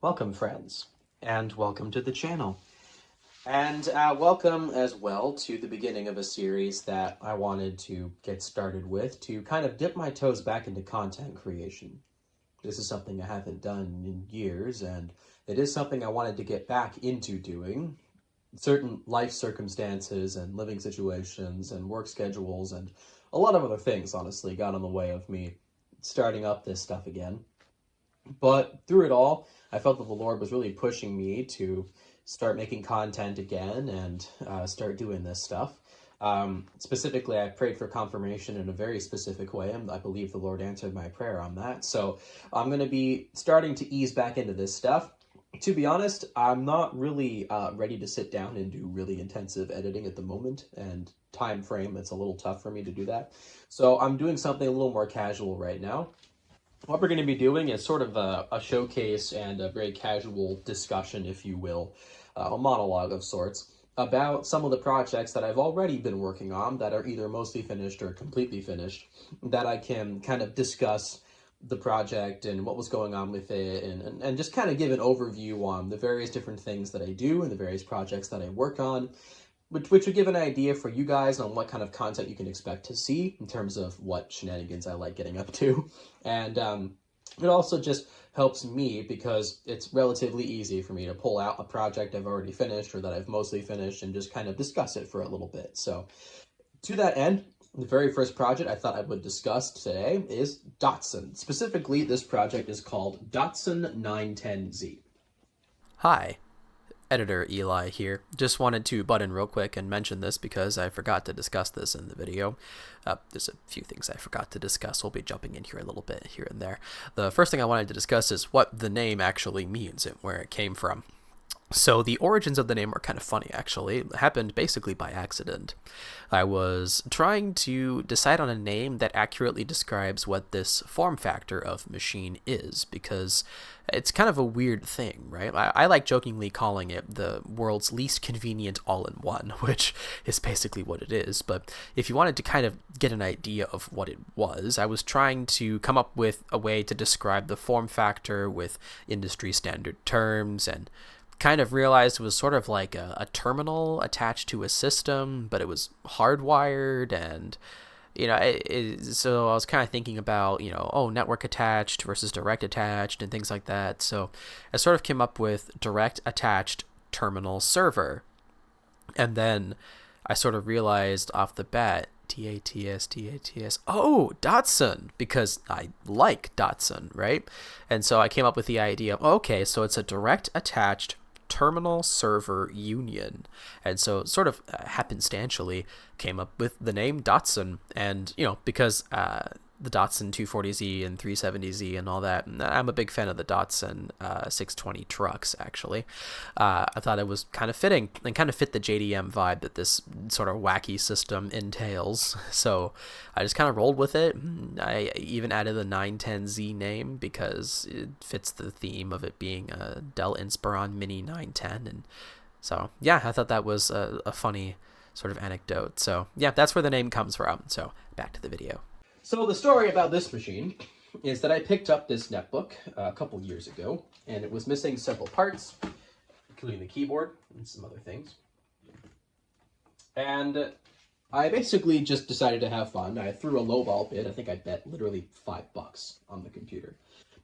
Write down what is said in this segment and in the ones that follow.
Welcome, friends, and welcome to the channel. And welcome as well to the beginning of a series that I wanted to get started with to kind of dip my toes back into content creation. This is something I haven't done in years, and it is something I wanted to get back into doing. Certain life circumstances and living situations and work schedules and a lot of other things, honestly, got in the way of me starting up this stuff again. But through it all, I felt that the Lord was really pushing me to start making content again and start doing this stuff. Specifically, I prayed for confirmation in a very specific way, and I believe the Lord answered my prayer on that. So I'm going to be starting to ease back into this stuff. To be honest, I'm not really ready to sit down and do really intensive editing at the moment, and time frame, it's a little tough for me to do that. So I'm doing something a little more casual right now. What we're going to be doing is sort of a showcase and a very casual discussion, if you will, a monologue of sorts, about some of the projects that I've already been working on that are either mostly finished or completely finished, that I can kind of discuss the project and what was going on with it, and just kind of give an overview on the various different things that I do and the various projects that I work on, which would give an idea for you guys on what kind of content you can expect to see in terms of what shenanigans I like getting up to. And it also just helps me because it's relatively easy for me to pull out a project I've already finished or that I've mostly finished and just kind of discuss it for a little bit. So to that end, the very first project I thought I would discuss today is D-ATSUn. Specifically, this project is called D-ATSUn910Z. Hi, Editor Eli here. Just wanted to butt in real quick and mention this because I forgot to discuss this in the video. There's a few things I forgot to discuss. We'll be jumping in here a little bit here and there. The first thing I wanted to discuss is what the name actually means and where it came from. So the origins of the name are kind of funny, actually. It happened basically by accident. I was trying to decide on a name that accurately describes what this form factor of machine is, because it's kind of a weird thing, right? I like jokingly calling it the world's least convenient all-in-one, which is basically what it is. But if you wanted to kind of get an idea of what it was, I was trying to come up with a way to describe the form factor with industry standard terms, and kind of realized it was sort of like a terminal attached to a system, but it was hardwired. And so I was kind of thinking about, network attached versus direct attached and things like that. So I sort of came up with direct attached terminal server. And then I sort of realized off the bat, D-ATS, oh, D-ATSUn, because I like D-ATSUn, right? And so I came up with the idea of, okay, so it's a direct attached terminal server union. And so sort of happenstantially came up with the name D-ATSUn. And, because the D-ATSUn 240Z and 370Z and all that, I'm a big fan of the D-ATSUn 620 trucks, actually. I thought it was kind of fitting and kind of fit the JDM vibe that this sort of wacky system entails. So I just kind of rolled with it. I even added the 910Z name because it fits the theme of it being a Dell Inspiron Mini 910. And so, yeah, I thought that was a funny sort of anecdote. So, yeah, that's where the name comes from. So back to the video. So the story about this machine is that I picked up this netbook a couple years ago, and it was missing several parts, including the keyboard and some other things. And I basically just decided to have fun. I threw a lowball bid. I think I bet literally $5 on the computer,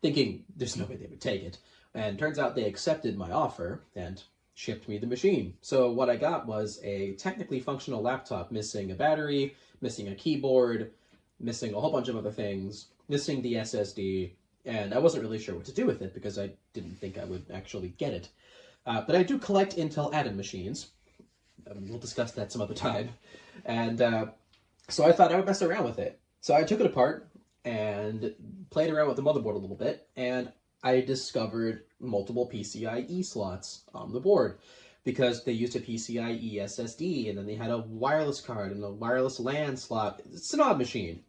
thinking there's no way they would take it. And turns out they accepted my offer and shipped me the machine. So what I got was a technically functional laptop missing a battery, missing a keyboard, missing a whole bunch of other things, missing the SSD, and I wasn't really sure what to do with it because I didn't think I would actually get it. But I do collect Intel Atom machines. We'll discuss that some other time. And so I thought I would mess around with it. So I took it apart and played around with the motherboard a little bit, and I discovered multiple PCIe slots on the board, because they used a PCIe SSD, and then they had a wireless card and a wireless LAN slot. It's an odd machine.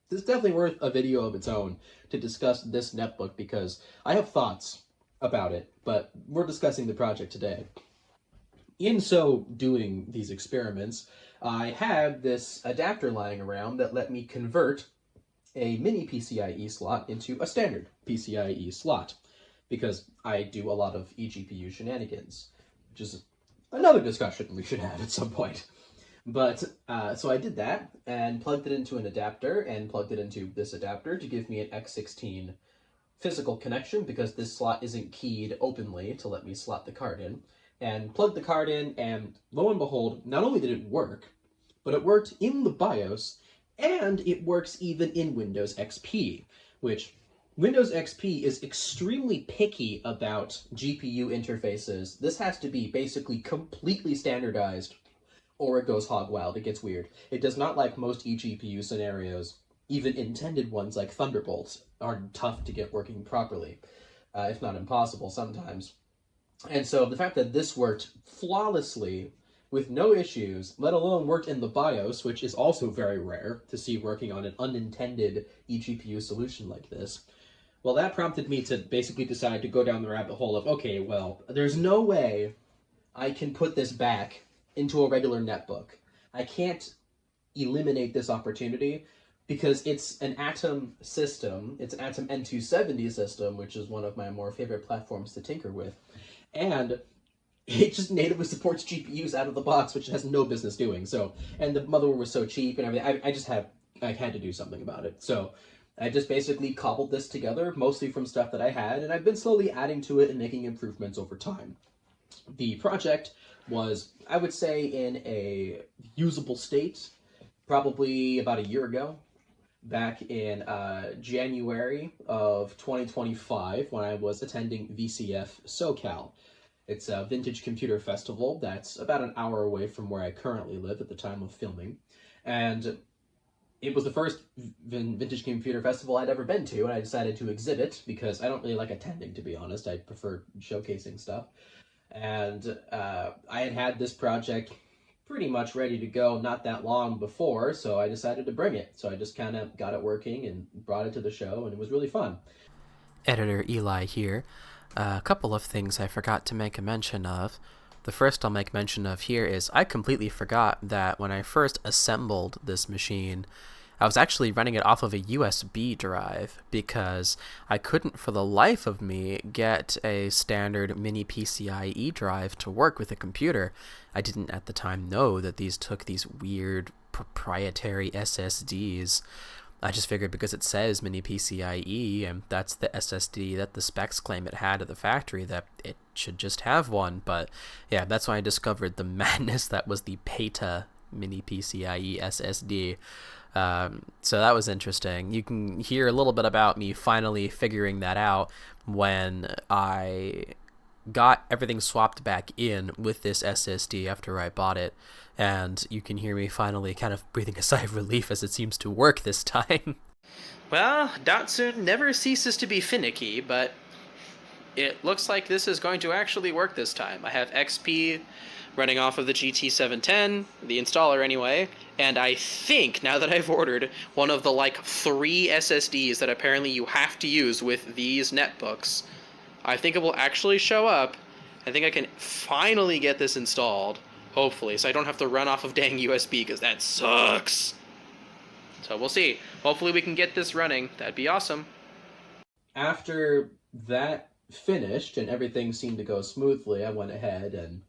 This is definitely worth a video of its own to discuss this netbook, because I have thoughts about it, but we're discussing the project today. In so doing these experiments, I had this adapter lying around that let me convert a mini PCIe slot into a standard PCIe slot. because I do a lot of eGPU shenanigans, which is another discussion we should have at some point. But so I did that and plugged it into an adapter and plugged it into this adapter to give me an X16 physical connection, because this slot isn't keyed openly to let me slot the card in, and plugged the card in, and lo and behold, not only did it work, but it worked in the BIOS, and it works even in Windows XP, which Windows XP is extremely picky about GPU interfaces. This has to be basically completely standardized, or it goes hog wild. It gets weird. It does not like most eGPU scenarios. Even intended ones like Thunderbolts are tough to get working properly, if not impossible sometimes. And so the fact that this worked flawlessly with no issues, let alone worked in the BIOS, which is also very rare to see working on an unintended eGPU solution like this, well, that prompted me to basically decide to go down the rabbit hole of, okay, well, there's no way I can put this back into a regular netbook. I can't eliminate this opportunity because it's an Atom system. It's an Atom N270 system, which is one of my more favorite platforms to tinker with. And it just natively supports GPUs out of the box, which it has no business doing. So, and the motherboard was so cheap and everything. I had to do something about it. So I just basically cobbled this together, mostly from stuff that I had, and I've been slowly adding to it and making improvements over time. The project was, I would say, in a usable state probably about a year ago, back in January of 2025, when I was attending VCF SoCal. It's a vintage computer festival that's about an hour away from where I currently live at the time of filming. And it was the first vintage computer festival I'd ever been to, and I decided to exhibit because I don't really like attending, to be honest. I prefer showcasing stuff. And I had this project pretty much ready to go not that long before, so I decided to bring it. So I just kind of got it working and brought it to the show, and it was really fun. Editor Eli here. A couple of things I forgot to make a mention of. The first I'll make mention of here is I completely forgot that when I first assembled this machine, I was actually running it off of a USB drive because I couldn't for the life of me get a standard mini PCIe drive to work with a computer. I didn't at the time know that these took these weird proprietary SSDs. I just figured because it says mini PCIe and that's the SSD that the specs claim it had at the factory that it should just have one. But yeah, that's when I discovered the madness that was the PETA mini PCIe SSD. So that was interesting. You can hear a little bit about me finally figuring that out when I got everything swapped back in with this SSD after I bought it, and you can hear me finally kind of breathing a sigh of relief as it seems to work this time. Well, D-ATSUn never ceases to be finicky, but it looks like this is going to actually work this time. I have XP running off of the GT710, the installer anyway, and I think, now that I've ordered one of the like 3 SSDs that apparently you have to use with these netbooks, I think it will actually show up. I think I can finally get this installed, hopefully, so I don't have to run off of dang USB, because that sucks. So we'll see. Hopefully we can get this running. That'd be awesome. After that finished and everything seemed to go smoothly, I went ahead and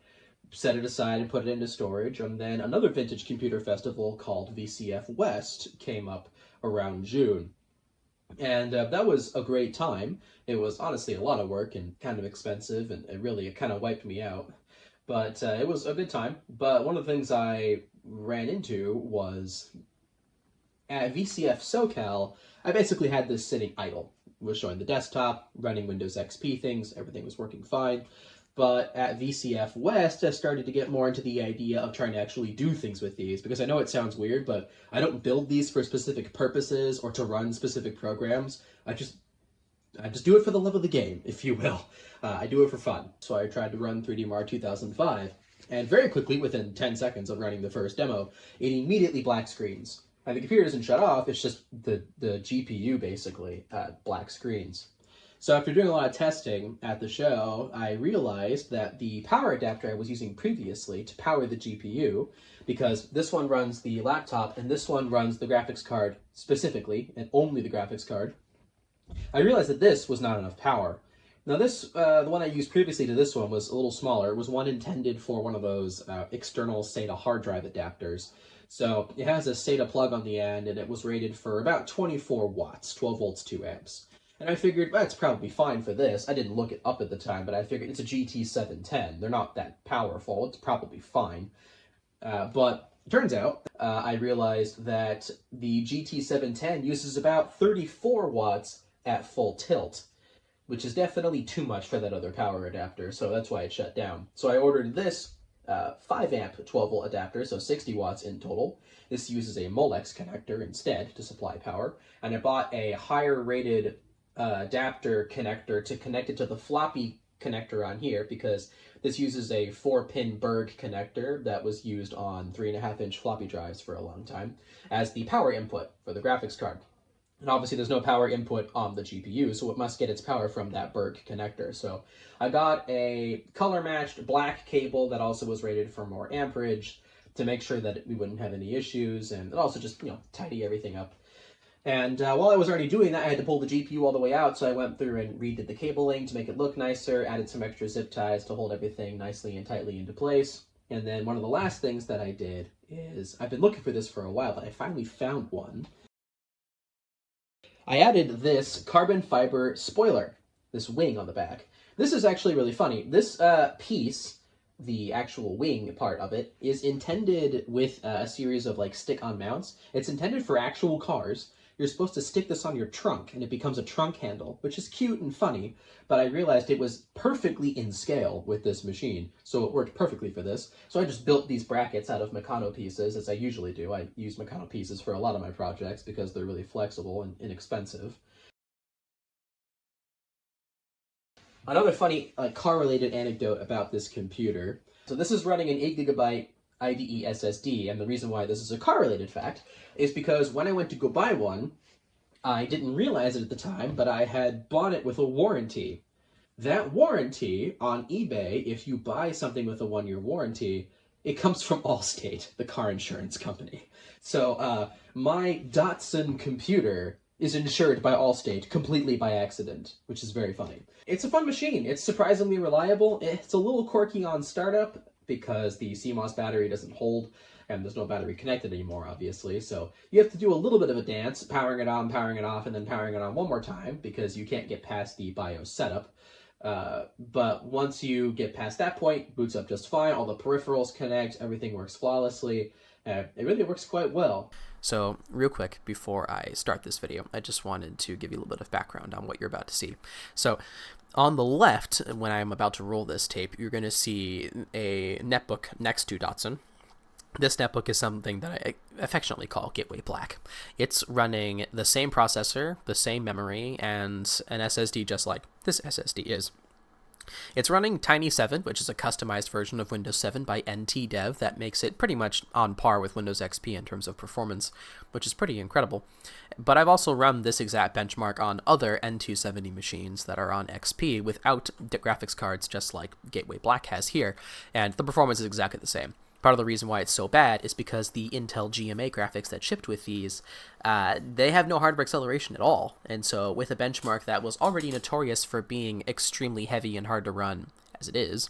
set it aside and put it into storage, and then another vintage computer festival called VCF West came up around June. And that was a great time. It was honestly a lot of work and kind of expensive, and it kind of wiped me out. But it was a good time. But one of the things I ran into was at VCF SoCal, I basically had this sitting idle. It was showing the desktop, running Windows XP things, everything was working fine. But at VCF West, I started to get more into the idea of trying to actually do things with these, because I know it sounds weird, but I don't build these for specific purposes or to run specific programs. I just do it for the love of the game, if you will. I do it for fun. So I tried to run 3D Mar 2005, and very quickly, within 10 seconds of running the first demo, it immediately black screens. And the computer doesn't shut off, it's just the GPU, basically, black screens. So after doing a lot of testing at the show, I realized that the power adapter I was using previously to power the GPU, because this one runs the laptop and this one runs the graphics card specifically, and only the graphics card, I realized that this was not enough power. Now this, the one I used previously to this one was a little smaller. It was one intended for one of those external SATA hard drive adapters. So it has a SATA plug on the end, and it was rated for about 24 watts, 12 volts, 2 amps. And I figured, well, it's probably fine for this. I didn't look it up at the time, but I figured it's a GT710. They're not that powerful. It's probably fine. But turns out, I realized that the GT710 uses about 34 watts at full tilt, which is definitely too much for that other power adapter, so that's why it shut down. So I ordered this 5 amp 12 volt adapter, so 60 watts in total. This uses a Molex connector instead to supply power, and I bought a higher rated adapter connector to connect it to the floppy connector on here, because this uses a 4-pin Berg connector that was used on 3.5-inch floppy drives for a long time as the power input for the graphics card. And obviously there's no power input on the GPU, so it must get its power from that Berg connector. So I got a color-matched black cable that also was rated for more amperage to make sure that we wouldn't have any issues, and also just, tidy everything up. And while I was already doing that, I had to pull the GPU all the way out, so I went through and redid the cabling to make it look nicer, added some extra zip ties to hold everything nicely and tightly into place. And then one of the last things that I did is, I've been looking for this for a while, but I finally found one. I added this carbon fiber spoiler, this wing on the back. This is actually really funny. This piece, the actual wing part of it, is intended with a series of stick-on mounts. It's intended for actual cars. You're supposed to stick this on your trunk, and it becomes a trunk handle, which is cute and funny, but I realized it was perfectly in scale with this machine, so it worked perfectly for this. So I just built these brackets out of Meccano pieces, as I usually do. I use Meccano pieces for a lot of my projects because they're really flexible and inexpensive. Another funny car-related anecdote about this computer. So this is running an 8GB IDE SSD, and the reason why this is a car-related fact is because when I went to go buy one, I didn't realize it at the time, but I had bought it with a warranty. That warranty on eBay, if you buy something with a 1-year warranty, it comes from Allstate, the car insurance company. So my D-ATSUn computer is insured by Allstate completely by accident, which is very funny. It's a fun machine. It's surprisingly reliable. It's a little quirky on startup because the CMOS battery doesn't hold, and there's no battery connected anymore, obviously. So you have to do a little bit of a dance, powering it on, powering it off, and then powering it on one more time, because you can't get past the BIOS setup. But once you get past that point, boots up just fine, all the peripherals connect, everything works flawlessly. It really works quite well. So real quick, before I start this video, I just wanted to give you a little bit of background on what you're about to see. So on the left, when I'm about to roll this tape, you're going to see a netbook next to D-ATSUn. This netbook is something that I affectionately call Gateway Black. It's running the same processor, the same memory, and an SSD just like this SSD is. It's running Tiny 7, which is a customized version of Windows 7 by NTDev that makes it pretty much on par with Windows XP in terms of performance, which is pretty incredible. But I've also run this exact benchmark on other N270 machines that are on XP without graphics cards, just like Gateway Black has here, and the performance is exactly the same. Part of the reason why it's so bad is because the Intel GMA graphics that shipped with these, they have no hardware acceleration at all. And so with a benchmark that was already notorious for being extremely heavy and hard to run, as it is,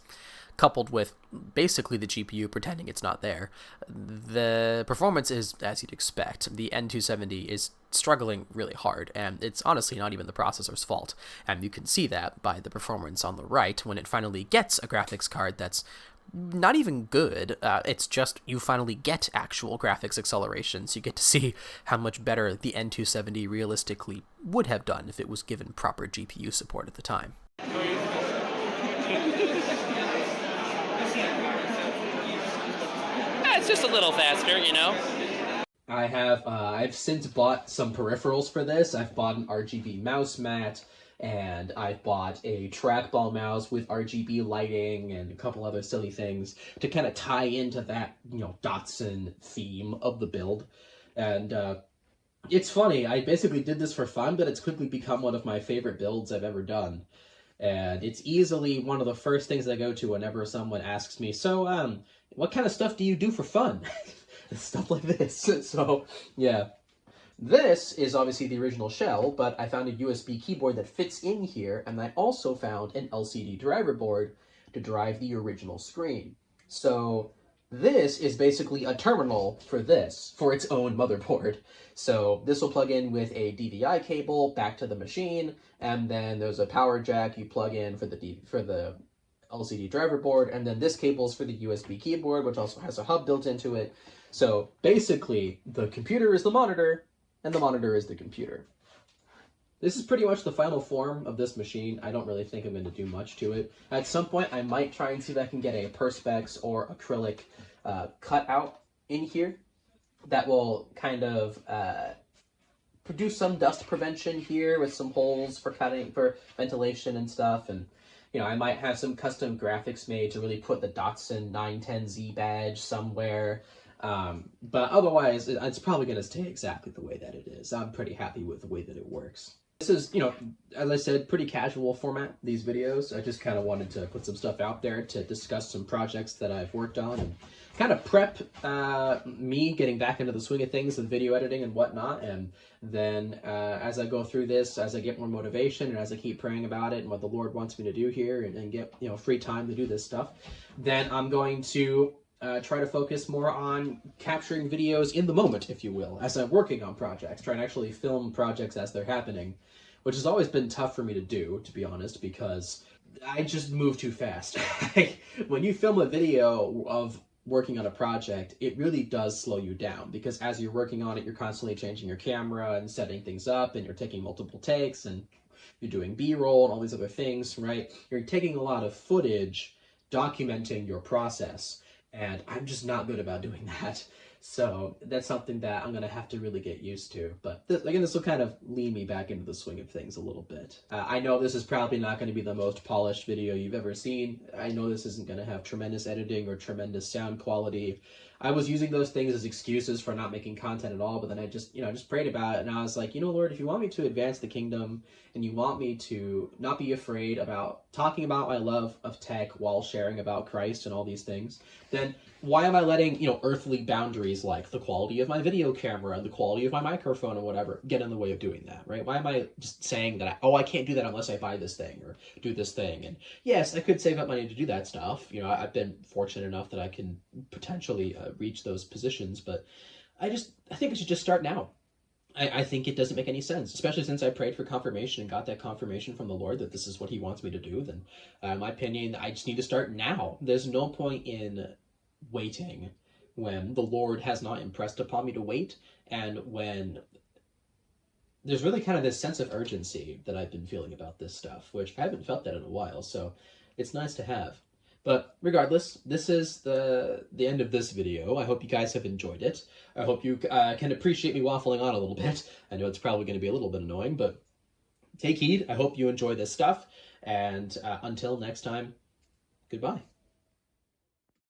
coupled with basically the GPU pretending it's not there, the performance is as you'd expect. The N270 is struggling really hard, and it's honestly not even the processor's fault. And you can see that by the performance on the right when it finally gets a graphics card that's not even good. It's just you finally get actual graphics acceleration, so you get to see how much better the N270 realistically would have done if it was given proper GPU support at the time. It's just a little faster, you know? I've since bought some peripherals for this. I've bought an RGB mouse mat, and I've bought a trackball mouse with RGB lighting and a couple other silly things to kind of tie into that, D-ATSUn theme of the build. And it's funny, I basically did this for fun, but it's quickly become one of my favorite builds I've ever done. And it's easily one of the first things I go to whenever someone asks me, so, what kind of stuff do you do for fun? Stuff like this. So, yeah. This is obviously the original shell, but I found a USB keyboard that fits in here, and I also found an LCD driver board to drive the original screen. So this is basically a terminal for this, for its own motherboard. So this will plug in with a DVI cable back to the machine, and then there's a power jack you plug in for the LCD driver board, and then this cable is for the USB keyboard, which also has a hub built into it. So basically, the computer is the monitor, and the monitor is the computer. This is pretty much the final form of this machine. I don't really think I'm going to do much to it. At some point, I might try and see if I can get a Perspex or acrylic cutout in here that will kind of produce some dust prevention here with some holes for ventilation and stuff. And you know, I might have some custom graphics made to really put the D-ATSUn910Z badge somewhere. But otherwise, it's probably going to stay exactly the way that it is. I'm pretty happy with the way that it works. This is, you know, as I said, pretty casual format, these videos. I just kind of wanted to put some stuff out there to discuss some projects that I've worked on and kind of prep me getting back into the swing of things with video editing and whatnot. And then as I go through this, as I get more motivation and as I keep praying about it and what the Lord wants me to do here and get, you know, free time to do this stuff, then I'm going to try to focus more on capturing videos in the moment, if you will, as I'm working on projects, try and actually film projects as they're happening, which has always been tough for me to do, to be honest, because I just move too fast. When you film a video of working on a project, it really does slow you down, because as you're working on it, you're constantly changing your camera and setting things up, and you're taking multiple takes, and you're doing B-roll and all these other things, right? You're taking a lot of footage documenting your process. And I'm just not good about doing that. So that's something that I'm going to have to really get used to. But again, this will kind of lead me back into the swing of things a little bit. I know this is probably not going to be the most polished video you've ever seen. I know this isn't going to have tremendous editing or tremendous sound quality. I was using those things as excuses for not making content at all, but then I just, you know, just prayed about it, and I was like, you know, Lord, if you want me to advance the kingdom, and you want me to not be afraid about talking about my love of tech while sharing about Christ and all these things, then why am I letting, you know, earthly boundaries like the quality of my video camera and the quality of my microphone and whatever get in the way of doing that, right? Why am I just saying that, I can't do that unless I buy this thing or do this thing? And yes, I could save up money to do that stuff. You know, I've been fortunate enough that I can potentially reach those positions, but I think I should just start now. I think it doesn't make any sense, especially since I prayed for confirmation and got that confirmation from the Lord that this is what he wants me to do. Then, in my opinion, I just need to start now. There's no point in waiting when the Lord has not impressed upon me to wait, and when there's really kind of this sense of urgency that I've been feeling about this stuff, which I haven't felt that in a while, so it's nice to have. But regardless, this is the end of this video. I hope you guys have enjoyed it. I hope you can appreciate me waffling on a little bit. I know it's probably going to be a little bit annoying, but take heed. I hope you enjoy this stuff. And until next time, goodbye.